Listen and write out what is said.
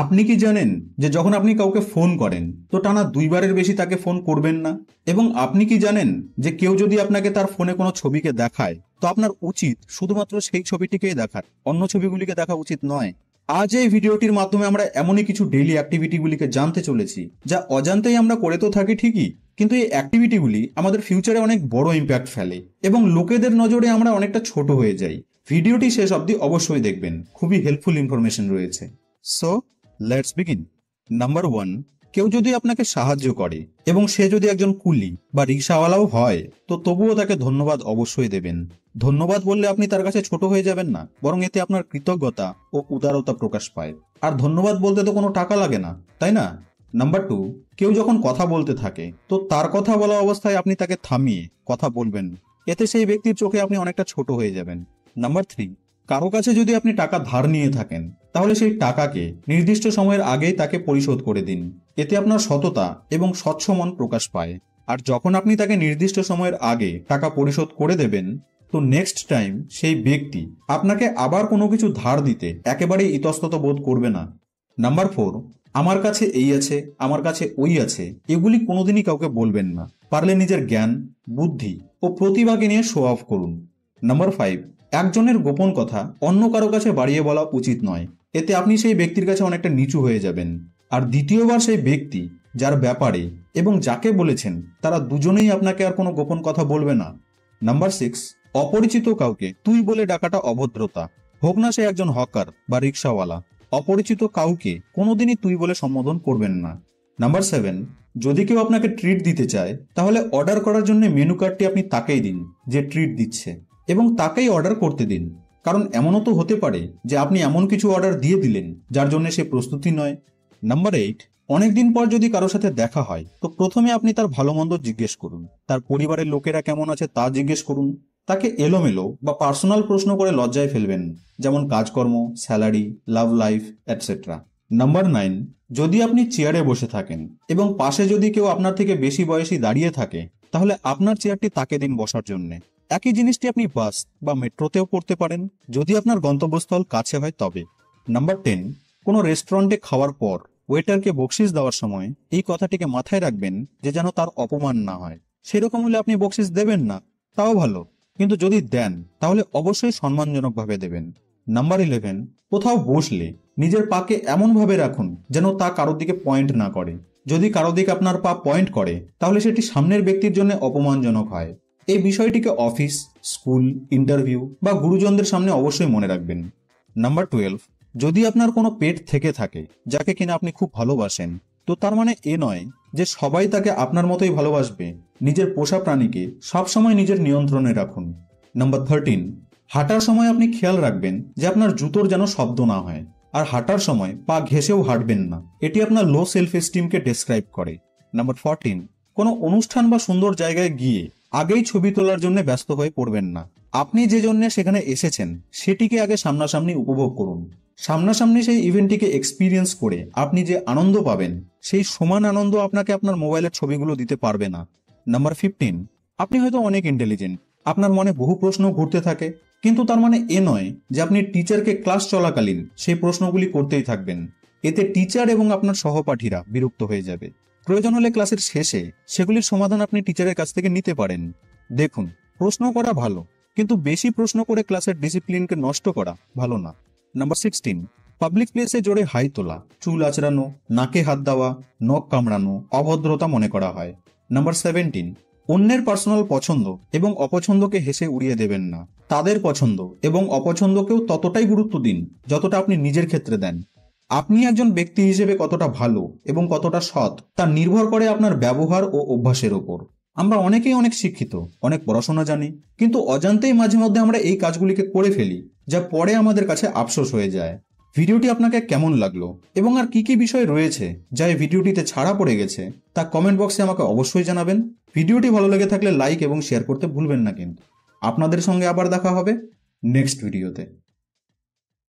আপনি কি জানেন যে যখন আপনি কাউকে ফোন করেন তো টানা দুইবারের বেশি তাকে ফোন করবেন না? এবং আপনি কি জানেন যে কেউ যদি আপনাকে তার ফোনে কোনো ছবিকে দেখায় তো আপনার উচিত শুধুমাত্র সেই ছবিটিকেই দেখার, অন্য ছবিগুলিকে দেখা উচিত নয়? আজ এই ভিডিওটির মাধ্যমে আমরা এমনই কিছু ডেইলি অ্যাক্টিভিটিগুলিকে জানতে চলেছি যা অজান্তেই আমরা করে তো থাকি ঠিকই, কিন্তু এই অ্যাক্টিভিটিগুলি আমাদের ফিউচারে অনেক বড় ইম্প্যাক্ট ফেলে এবং লোকেদের নজরে আমরা অনেকটা ছোট হয়ে যাই। ভিডিওটি শেষ অবধি অবশ্যই দেখবেন, খুবই হেল্পফুল ইনফরমেশন রয়েছে। So let's begin. নাম্বার 1, কেউ যদি আপনাকে সাহায্য করে এবং সে যদি একজন কুলি বা রিক্সাওয়ালাও হয় তো তবুও তাকে ধন্যবাদ অবশ্যই দেবেন। ধন্যবাদ বললে আপনি তার কাছে ছোট হয়ে যাবেন না, বরং এতে আপনার কৃতজ্ঞতা ও উদারতা প্রকাশ পায়। আর ধন্যবাদ বলতে তো কোনো টাকা লাগে না, তাই না? নাম্বার 2, কেউ যখন কথা বলতে থাকে তো তার কথা বলা অবস্থায় আপনি তাকে থামিয়ে কথা বলবেন, এতে সেই ব্যক্তির চোখে আপনি অনেকটা ছোট হয়ে যাবেন। নাম্বার 3, কারো কাছে যদি আপনি টাকা ধার নিয়ে থাকেন তাহলে সেই টাকাকে নির্দিষ্ট সময়ের আগেই তাকে পরিশোধ করে দিন, এতে আপনার সততা এবং স্বচ্ছ মন প্রকাশ পায়। আর যখন আপনি তাকে নির্দিষ্ট সময়ের আগে টাকা পরিশোধ করে দেবেন তো নেক্সট টাইম সেই ব্যক্তি আপনাকে আবার কোনো কিছু ধার দিতে একেবারেই ইতস্তত বোধ করবে না। নাম্বার 4, আমার কাছে এই আছে, আমার কাছে ওই আছে, এগুলি কোনোদিনই কাউকে বলবেন না। পারলে নিজের জ্ঞান, বুদ্ধি ও প্রতিভাকে নিয়ে শো অফ করুন। নাম্বার 5, একজনের গোপন কথা অন্য কারো কাছে বাড়িয়ে বলা উচিত নয়, এতে আপনি সেই ব্যক্তির কাছে অনেকটা নিচু হয়ে যাবেন। আর দ্বিতীয়বার সেই ব্যক্তি যার ব্যাপারে এবং যাকে বলেছেন তারা দুজনেই আপনাকে আর কোনো গোপন কথা বলবে না। নাম্বার 6, অপরিচিত কাউকে তুই বলে ডাকাটা অভদ্রতা, হোক না সে একজন হকার বা রিক্সাওয়ালা। অপরিচিত কাউকে কোনোদিনই তুই বলে সম্বোধন করবেন না। নাম্বার 7, যদি কেউ আপনাকে ট্রিট দিতে চায় তাহলে অর্ডার করার জন্য মেনু কার্ডটি আপনি তাকেই দিন যে ট্রিট দিচ্ছে, এবং তাকেই অর্ডার করতে দিন। কারণ এমনও তো হতে পারে যে আপনি এমন কিছু অর্ডার দিয়ে দিলেন যার জন্য সে প্রস্তুতি নয়। নাম্বার 8, অনেকদিন পর যদি কারোর সাথে দেখা হয় তো প্রথমে আপনি তার ভালো মন্দ জিজ্ঞেস করুন, তার পরিবারের লোকেরা কেমন আছে তা জিজ্ঞেস করুন। তাকে এলোমেলো বা পার্সোনাল প্রশ্ন করে লজ্জায় ফেলবেন, যেমন কাজকর্ম, salary, love life etcetera. Number 9, যদি আপনি চেয়ারে বসে থাকেন এবং পাশে যদি কেউ আপনার থেকে বেশি বয়সী দাঁড়িয়ে থাকে তাহলে আপনার চেয়ারটি তাকে দিন বসার জন্য। একই জিনিসটি আপনি বাস বা মেট্রোতেও করতে পারেন, যদি আপনার গন্তব্যস্থল কাছে হয় তবে। নাম্বার 10, কোনো রেস্টুরেন্টে খাওয়ার পর ওয়েটারকে বকশিস দেওয়ার সময় এই কথাটিকে মাথায় রাখবেন যে যেন তার অপমান না হয়। সেরকম হলে আপনি বকশিস দেবেন না, তাও ভালো, কিন্তু যদি দেন তাহলে অবশ্যই সম্মানজনকভাবে দেবেন। নাম্বার 11, কোথাও বসলে নিজের পাকে এমনভাবে রাখুন যেন তা কারোর দিকে পয়েন্ট না করে। যদি কারো দিকে আপনার পা পয়েন্ট করে তাহলে সেটি সামনের ব্যক্তির জন্য অপমানজনক হয়। এই বিষয়টিকে অফিস, স্কুল, ইন্টারভিউ বা গুরুজনদের সামনে অবশ্যই মনে রাখবেন। নাম্বার 12, যদি আপনার কোনো পেট থেকে থাকে যাকে কিনা আপনি খুব ভালোবাসেন তো তার মানে এ নয় যে সবাই তাকে আপনার মতোই ভালোবাসবে। নিজের পোষা প্রাণীকে সবসময় নিজের নিয়ন্ত্রণে রাখুন। নাম্বার 13, হাঁটার সময় আপনি খেয়াল রাখবেন যে আপনার জুতোর যেন শব্দ না হয়, আর হাঁটার সময় পা ঘেঁষেও হাঁটবেন না, এটি আপনার লো সেলফ এস্টিমকে ডেসক্রাইব করে। নাম্বার 14, কোনো অনুষ্ঠান বা সুন্দর জায়গায় গিয়ে আগেই ছবি তোলার জন্য ব্যস্ত হয়ে পড়বেন না। আপনি যে জন্য সেখানে এসেছেন সেটিকে আগে সামনাসামনি উপভোগ করুন। সামনাসামনি সেই ইভেন্টটিকে এক্সপিরিয়েন্স করে আপনি যে আনন্দ পাবেন সেই সমান আনন্দ আপনাকে আপনার মোবাইলের ছবিগুলো দিতে পারবে না। নাম্বার 15, আপনি হয়তো অনেক ইন্টেলিজেন্ট, আপনার মনে বহু প্রশ্ন ঘুরতে থাকে, কিন্তু তার মানে এ নয় যে আপনি টিচারকে ক্লাস চলাকালীন সেই প্রশ্নগুলি করতেই থাকবেন। এতে টিচার এবং আপনার সহপাঠীরা বিরক্ত হয়ে যাবে। প্রয়োজন হলে ক্লাসের শেষে সেগুলির সমাধান আপনি টিচারের কাছ থেকে নিতে পারেন। দেখুন, প্রশ্ন করা ভালো, কিন্তু বেশি প্রশ্ন করে ক্লাসের ডিসিপ্লিনকে নষ্ট করা ভালো না। নাম্বার 16, পাবলিক প্লেসে জোরে হাই তোলা, চুল আঁচড়ানো, নাকে হাত দেওয়া, নখ কামড়ানো অভদ্রতা মনে করা হয়। নাম্বার 17, অন্যের পার্সোনাল পছন্দ এবং অপছন্দকে হেসে উড়িয়ে দেবেন না। তাদের পছন্দ এবং অপছন্দকেও ততটাই গুরুত্ব দিন যতটা আপনি নিজের ক্ষেত্রে দেন। আপনি একজন ব্যক্তি হিসেবে কতটা ভালো এবং কতটা সৎ তা নির্ভর করে আপনার ব্যবহার ও অভ্যাসের ওপর। আমরা অনেকেই অনেক শিক্ষিত, অনেক পড়াশোনা জানি, কিন্তু অজান্তেই মাঝে মধ্যে আমরা এই কাজগুলিকে করে ফেলি, যা পরে আমাদের কাছে আফসোস হয়ে যায়। ভিডিওটি আপনাকে কেমন লাগলো এবং আর কি কি বিষয় রয়েছে যা এই ভিডিওটিতে ছাড়া পড়ে গেছে তা কমেন্ট বক্সে আমাকে অবশ্যই জানাবেন। ভিডিওটি ভালো লেগে থাকলে লাইক এবং শেয়ার করতে ভুলবেন না কিন্তু। আপনাদের সঙ্গে আবার দেখা হবে নেক্সট ভিডিওতে।